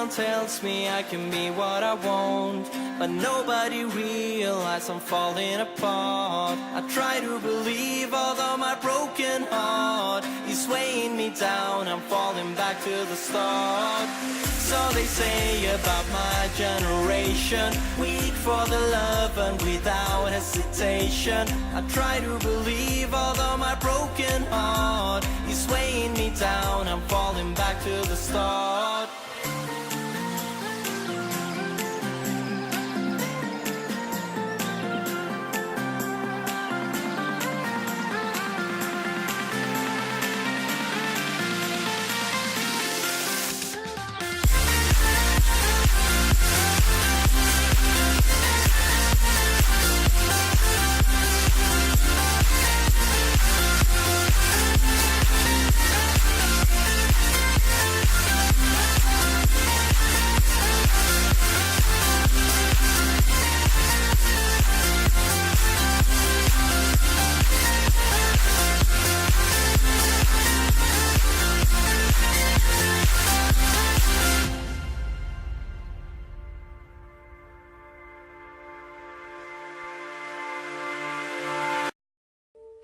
Everyone tells me I can be what I want, but nobody realizes I'm falling apart. I try to believe, although my broken heart is weighing me down, I'm falling back to the start. So they say about my generation, weak for the love and without hesitation. I try to believe, although my broken heart is weighing me down, I'm falling back to the start.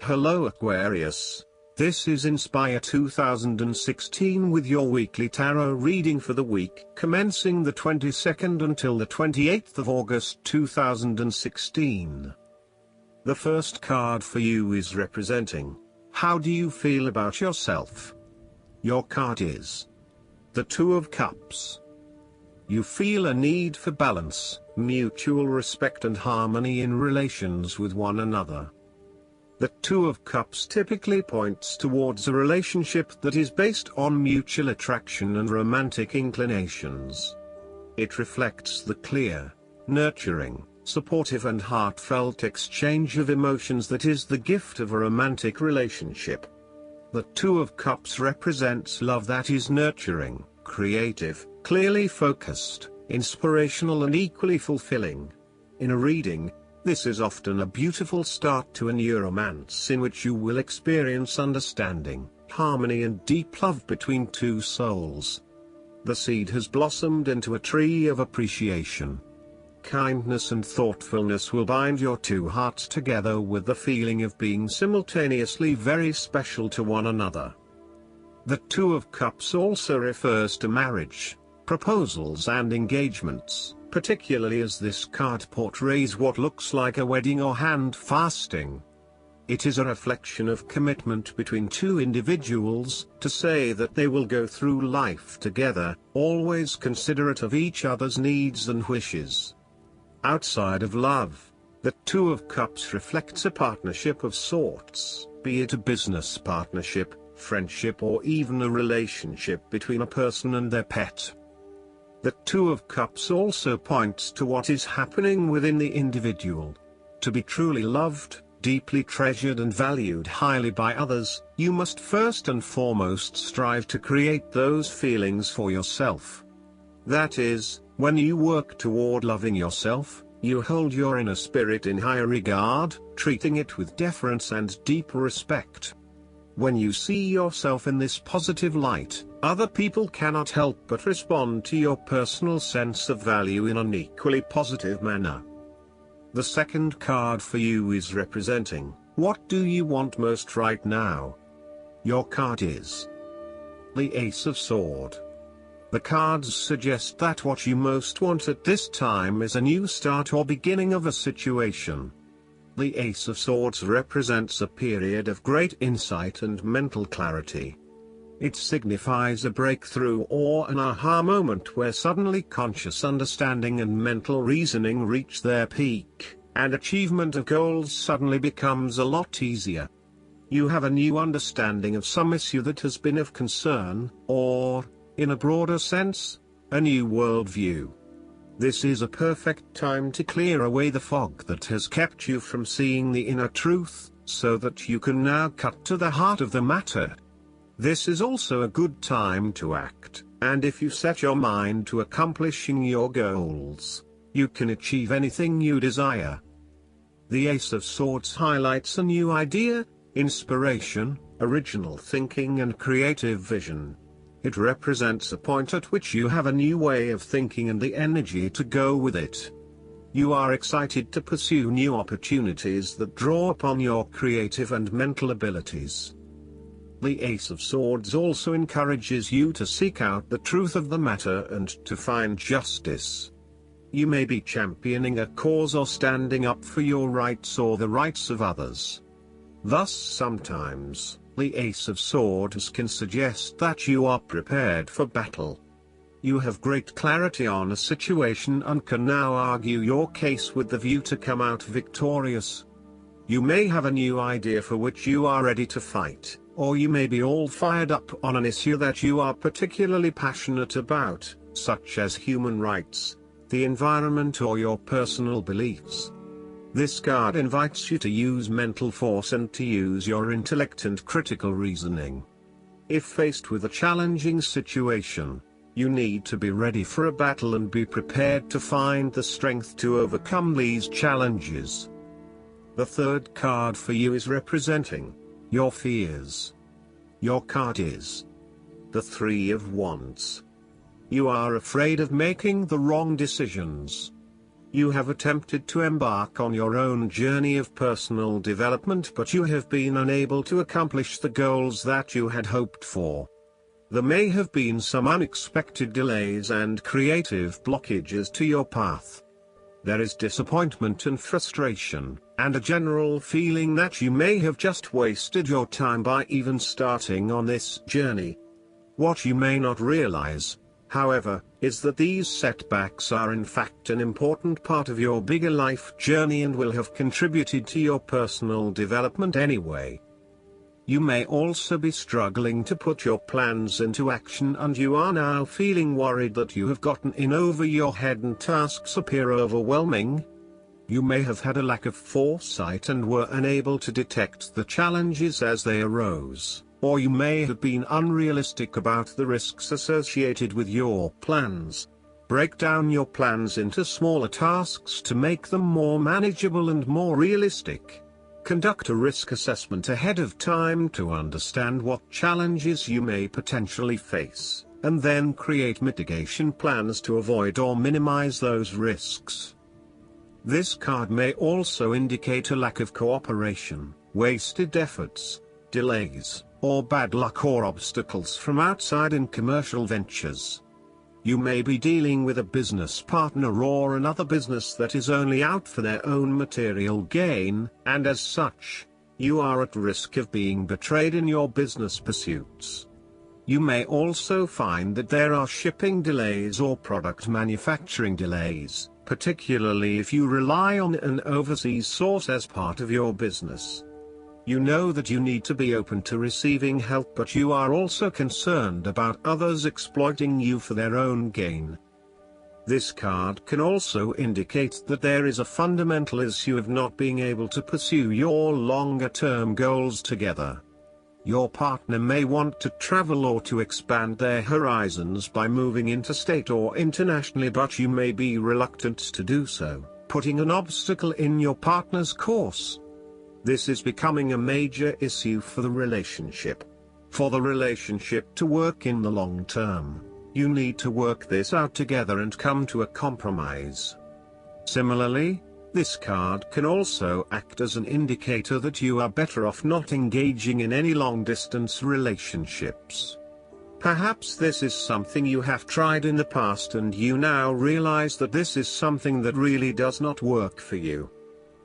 Hello Aquarius, this is Inspire 2016 with your weekly tarot reading for the week commencing the 22nd until the 28th of August 2016. The first card for you is representing, how do you feel about yourself? Your card is the Two of Cups. You feel a need for balance, mutual respect and harmony in relations with one another. The Two of Cups typically points towards a relationship that is based on mutual attraction and romantic inclinations. It reflects the clear, nurturing, supportive and heartfelt exchange of emotions that is the gift of a romantic relationship. The Two of Cups represents love that is nurturing, creative, clearly focused, inspirational and equally fulfilling. In a reading, this is often a beautiful start to a new romance in which you will experience understanding, harmony and deep love between two souls. The seed has blossomed into a tree of appreciation. Kindness and thoughtfulness will bind your two hearts together with the feeling of being simultaneously very special to one another. The Two of Cups also refers to marriage, proposals and engagements, particularly as this card portrays what looks like a wedding or hand fasting. It is a reflection of commitment between two individuals, to say that they will go through life together, always considerate of each other's needs and wishes. Outside of love, the Two of Cups reflects a partnership of sorts, be it a business partnership, friendship or even a relationship between a person and their pet. The Two of Cups also points to what is happening within the individual. To be truly loved, deeply treasured and valued highly by others, you must first and foremost strive to create those feelings for yourself. That is, when you work toward loving yourself, you hold your inner spirit in high regard, treating it with deference and deep respect. When you see yourself in this positive light, other people cannot help but respond to your personal sense of value in an equally positive manner. The second card for you is representing, what do you want most right now? Your card is the Ace of Swords. The cards suggest that what you most want at this time is a new start or beginning of a situation. The Ace of Swords represents a period of great insight and mental clarity. It signifies a breakthrough or an aha moment where suddenly conscious understanding and mental reasoning reach their peak, and achievement of goals suddenly becomes a lot easier. You have a new understanding of some issue that has been of concern, or, in a broader sense, a new worldview. This is a perfect time to clear away the fog that has kept you from seeing the inner truth, so that you can now cut to the heart of the matter. This is also a good time to act, and if you set your mind to accomplishing your goals, you can achieve anything you desire. The Ace of Swords highlights a new idea, inspiration, original thinking and creative vision. It represents a point at which you have a new way of thinking and the energy to go with it. You are excited to pursue new opportunities that draw upon your creative and mental abilities. The Ace of Swords also encourages you to seek out the truth of the matter and to find justice. You may be championing a cause or standing up for your rights or the rights of others. Thus sometimes, the Ace of Swords can suggest that you are prepared for battle. You have great clarity on a situation and can now argue your case with the view to come out victorious. You may have a new idea for which you are ready to fight, or you may be all fired up on an issue that you are particularly passionate about, such as human rights, the environment or your personal beliefs. This card invites you to use mental force and to use your intellect and critical reasoning. If faced with a challenging situation, you need to be ready for a battle and be prepared to find the strength to overcome these challenges. The third card for you is representing your fears. Your card is the Three of Wands. You are afraid of making the wrong decisions. You have attempted to embark on your own journey of personal development, but you have been unable to accomplish the goals that you had hoped for. There may have been some unexpected delays and creative blockages to your path. There is disappointment and frustration, and a general feeling that you may have just wasted your time by even starting on this journey. What you may not realize, however, is that these setbacks are in fact an important part of your bigger life journey and will have contributed to your personal development anyway. You may also be struggling to put your plans into action, and you are now feeling worried that you have gotten in over your head and tasks appear overwhelming. You may have had a lack of foresight and were unable to detect the challenges as they arose, or you may have been unrealistic about the risks associated with your plans. Break down your plans into smaller tasks to make them more manageable and more realistic. Conduct a risk assessment ahead of time to understand what challenges you may potentially face, and then create mitigation plans to avoid or minimize those risks. This card may also indicate a lack of cooperation, wasted efforts, delays, or bad luck or obstacles from outside in commercial ventures. You may be dealing with a business partner or another business that is only out for their own material gain, and as such, you are at risk of being betrayed in your business pursuits. You may also find that there are shipping delays or product manufacturing delays, particularly if you rely on an overseas source as part of your business. You know that you need to be open to receiving help, but you are also concerned about others exploiting you for their own gain. This card can also indicate that there is a fundamental issue of not being able to pursue your longer-term goals together. Your partner may want to travel or to expand their horizons by moving interstate or internationally, but you may be reluctant to do so, putting an obstacle in your partner's course. This is becoming a major issue for the relationship. For the relationship to work in the long term, you need to work this out together and come to a compromise. Similarly, this card can also act as an indicator that you are better off not engaging in any long-distance relationships. Perhaps this is something you have tried in the past and you now realize that this is something that really does not work for you.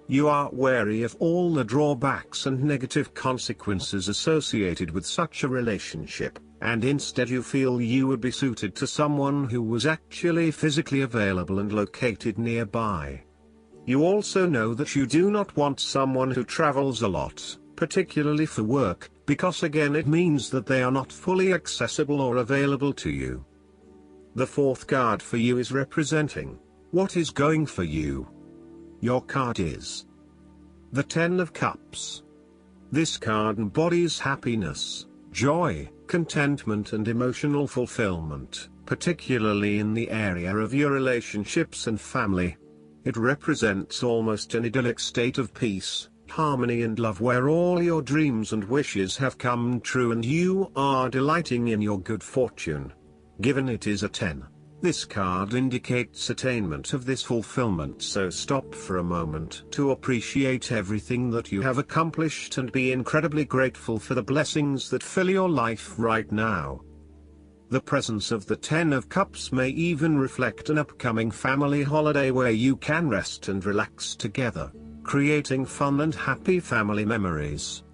You are wary of all the drawbacks and negative consequences associated with such a relationship, and instead you feel you would be suited to someone who was actually physically available and located nearby. You also know that you do not want someone who travels a lot, particularly for work, because again it means that they are not fully accessible or available to you. The fourth card for you is representing what is going for you. Your card is the Ten of Cups. This card embodies happiness, joy, contentment and emotional fulfillment, particularly in the area of your relationships and family. It represents almost an idyllic state of peace, harmony and love where all your dreams and wishes have come true and you are delighting in your good fortune. Given it is a 10. This card indicates attainment of this fulfillment, so stop for a moment to appreciate everything that you have accomplished and be incredibly grateful for the blessings that fill your life right now. The presence of the 10 of Cups may even reflect an upcoming family holiday where you can rest and relax together, creating fun and happy family memories.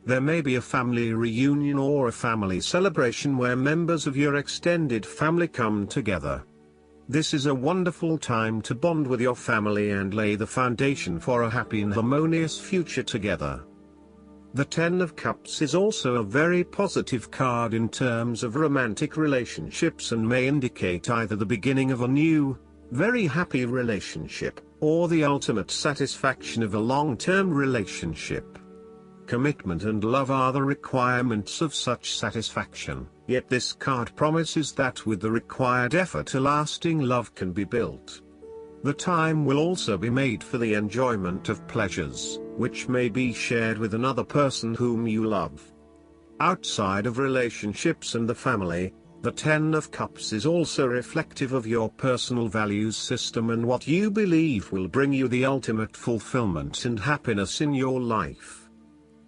There may be a family reunion or a family celebration where members of your extended family come together. This is a wonderful time to bond with your family and lay the foundation for a happy and harmonious future together. The 10 of Cups is also a very positive card in terms of romantic relationships and may indicate either the beginning of a new, very happy relationship, or the ultimate satisfaction of a long-term relationship. Commitment and love are the requirements of such satisfaction, yet this card promises that with the required effort a lasting love can be built. The time will also be made for the enjoyment of pleasures, which may be shared with another person whom you love. Outside of relationships and the family, the 10 of Cups is also reflective of your personal values system and what you believe will bring you the ultimate fulfillment and happiness in your life.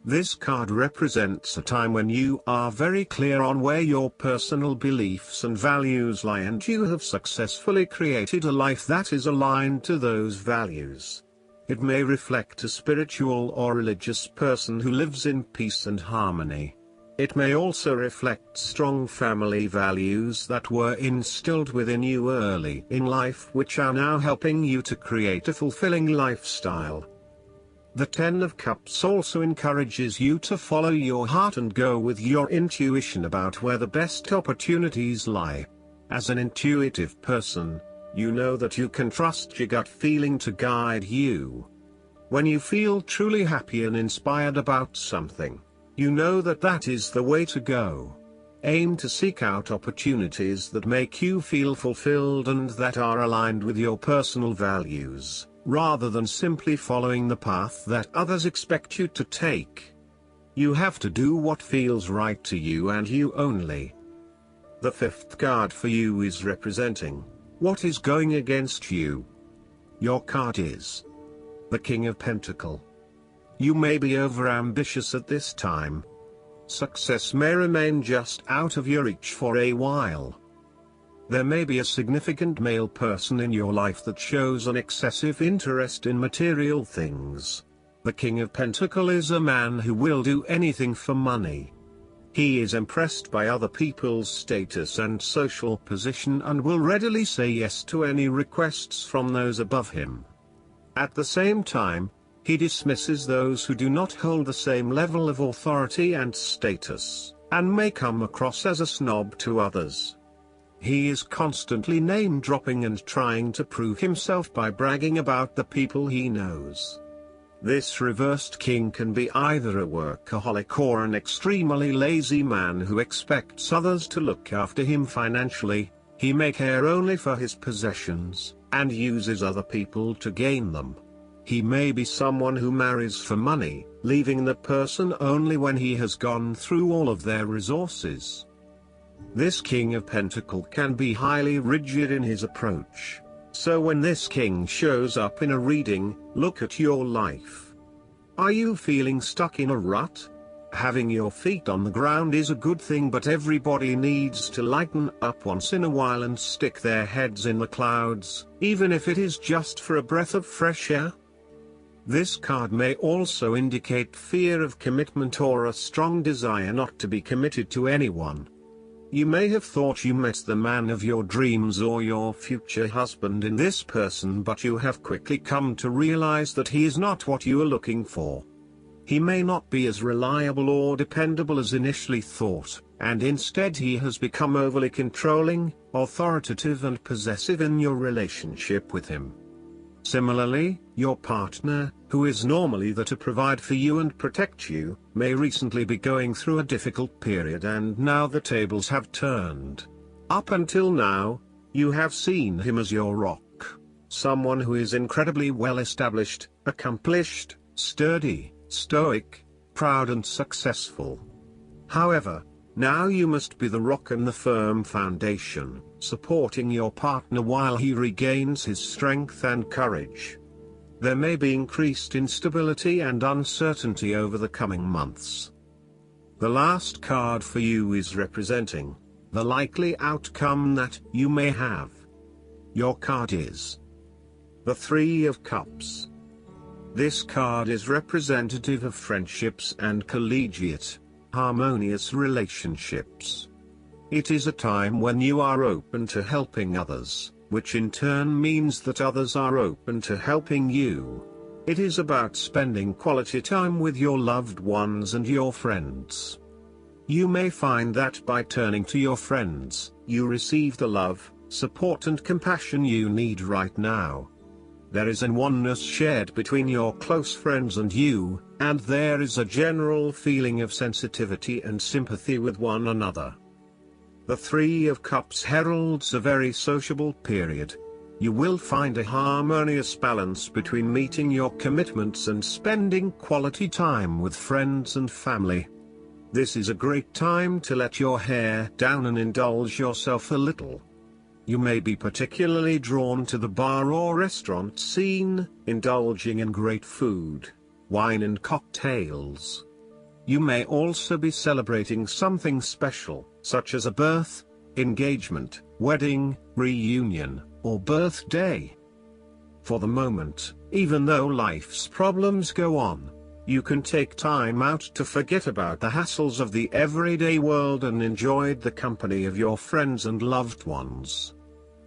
This card represents a time when you are very clear on where your personal beliefs and values lie and you have successfully created a life that is aligned to those values. It may reflect a spiritual or religious person who lives in peace and harmony. It may also reflect strong family values that were instilled within you early in life which are now helping you to create a fulfilling lifestyle. The 10 of Cups also encourages you to follow your heart and go with your intuition about where the best opportunities lie. As an intuitive person, you know that you can trust your gut feeling to guide you. When you feel truly happy and inspired about something, you know that that is the way to go. Aim to seek out opportunities that make you feel fulfilled and that are aligned with your personal values, rather than simply following the path that others expect you to take. You have to do what feels right to you and you only. The 5th card for you is representing what is going against you. Your card is the King of Pentacles. You may be overambitious at this time. Success may remain just out of your reach for a while. There may be a significant male person in your life that shows an excessive interest in material things. The King of Pentacles is a man who will do anything for money. He is impressed by other people's status and social position and will readily say yes to any requests from those above him. At the same time, he dismisses those who do not hold the same level of authority and status, and may come across as a snob to others. He is constantly name-dropping and trying to prove himself by bragging about the people he knows. This reversed king can be either a workaholic or an extremely lazy man who expects others to look after him financially. He may care only for his possessions, and uses other people to gain them. He may be someone who marries for money, leaving the person only when he has gone through all of their resources. This King of Pentacles can be highly rigid in his approach. So when this king shows up in a reading, look at your life. Are you feeling stuck in a rut? Having your feet on the ground is a good thing, but everybody needs to lighten up once in a while and stick their heads in the clouds, even if it is just for a breath of fresh air. This card may also indicate fear of commitment or a strong desire not to be committed to anyone. You may have thought you met the man of your dreams or your future husband in this person, but you have quickly come to realize that he is not what you are looking for. He may not be as reliable or dependable as initially thought, and instead he has become overly controlling, authoritative and possessive in your relationship with him. Similarly, your partner, who is normally there to provide for you and protect you, may recently be going through a difficult period, and now the tables have turned. Up until now, you have seen him as your rock. Someone who is incredibly well established, accomplished, sturdy, stoic, proud and successful. However, now you must be the rock and the firm foundation, supporting your partner while he regains his strength and courage. There may be increased instability and uncertainty over the coming months. The last card for you is representing the likely outcome that you may have. Your card is the Three of Cups. This card is representative of friendships and collegiate, harmonious relationships. It is a time when you are open to helping others, which in turn means that others are open to helping you. It is about spending quality time with your loved ones and your friends. You may find that by turning to your friends, you receive the love, support and compassion you need right now. There is a oneness shared between your close friends and you, and there is a general feeling of sensitivity and sympathy with one another. The Three of Cups heralds a very sociable period. You will find a harmonious balance between meeting your commitments and spending quality time with friends and family. This is a great time to let your hair down and indulge yourself a little. You may be particularly drawn to the bar or restaurant scene, indulging in great food, wine and cocktails. You may also be celebrating something special, such as a birth, engagement, wedding, reunion, or birthday. For the moment, even though life's problems go on, you can take time out to forget about the hassles of the everyday world and enjoy the company of your friends and loved ones.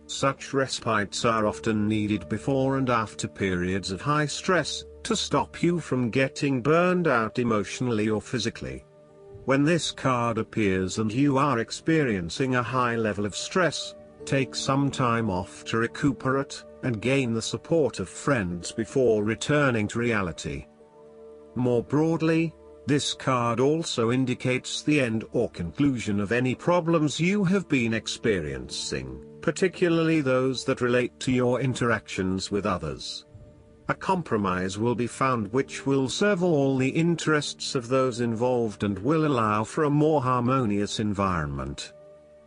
Such respites are often needed before and after periods of high stress, to stop you from getting burned out emotionally or physically. When this card appears and you are experiencing a high level of stress, take some time off to recuperate, and gain the support of friends before returning to reality. More broadly, this card also indicates the end or conclusion of any problems you have been experiencing, particularly those that relate to your interactions with others. A compromise will be found which will serve all the interests of those involved and will allow for a more harmonious environment.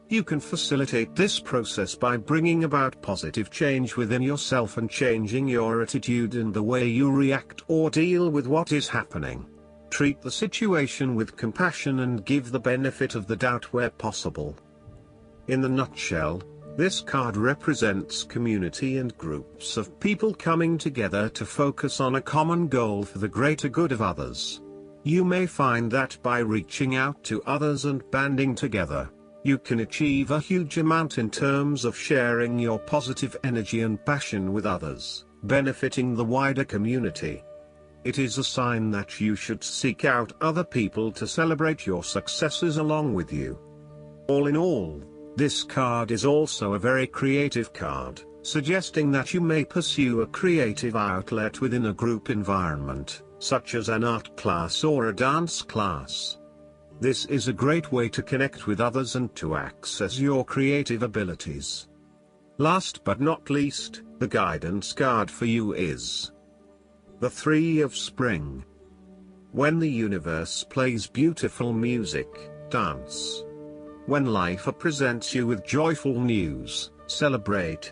You can facilitate this process by bringing about positive change within yourself and changing your attitude and the way you react or deal with what is happening. Treat the situation with compassion and give the benefit of the doubt where possible. In the nutshell, this card represents community and groups of people coming together to focus on a common goal for the greater good of others. You may find that by reaching out to others and banding together, you can achieve a huge amount in terms of sharing your positive energy and passion with others, benefiting the wider community. It is a sign that you should seek out other people to celebrate your successes along with you. All in all, this card is also a very creative card, suggesting that you may pursue a creative outlet within a group environment, such as an art class or a dance class. This is a great way to connect with others and to access your creative abilities. Last but not least, the guidance card for you is the Three of Spring. When the universe plays beautiful music, dance. When life presents you with joyful news, celebrate.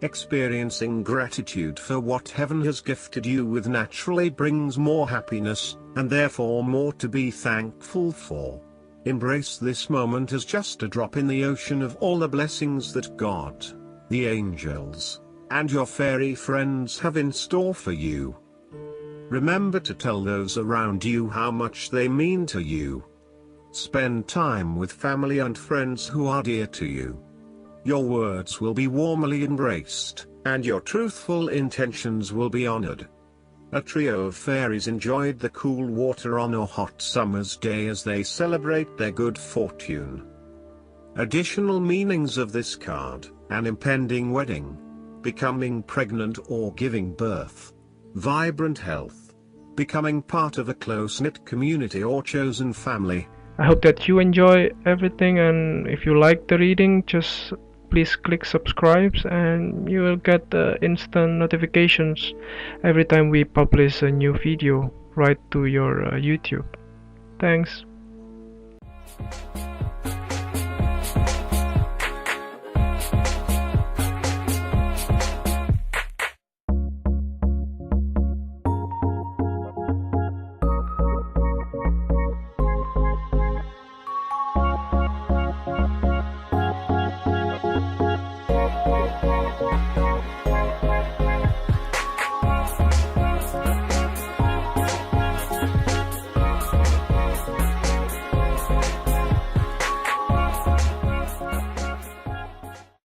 Experiencing gratitude for what heaven has gifted you with naturally brings more happiness, and therefore more to be thankful for. Embrace this moment as just a drop in the ocean of all the blessings that God, the angels, and your fairy friends have in store for you. Remember to tell those around you how much they mean to you. Spend time with family and friends who are dear to you. Your words will be warmly embraced, and your truthful intentions will be honored. A trio of fairies enjoyed the cool water on a hot summer's day as they celebrate their good fortune. Additional meanings of this card: an impending wedding, becoming pregnant or giving birth, vibrant health, becoming part of a close-knit community or chosen family. I hope that you enjoy everything, and if you like the reading, just please click subscribe and you will get the instant notifications every time we publish a new video. right to your YouTube. Thanks.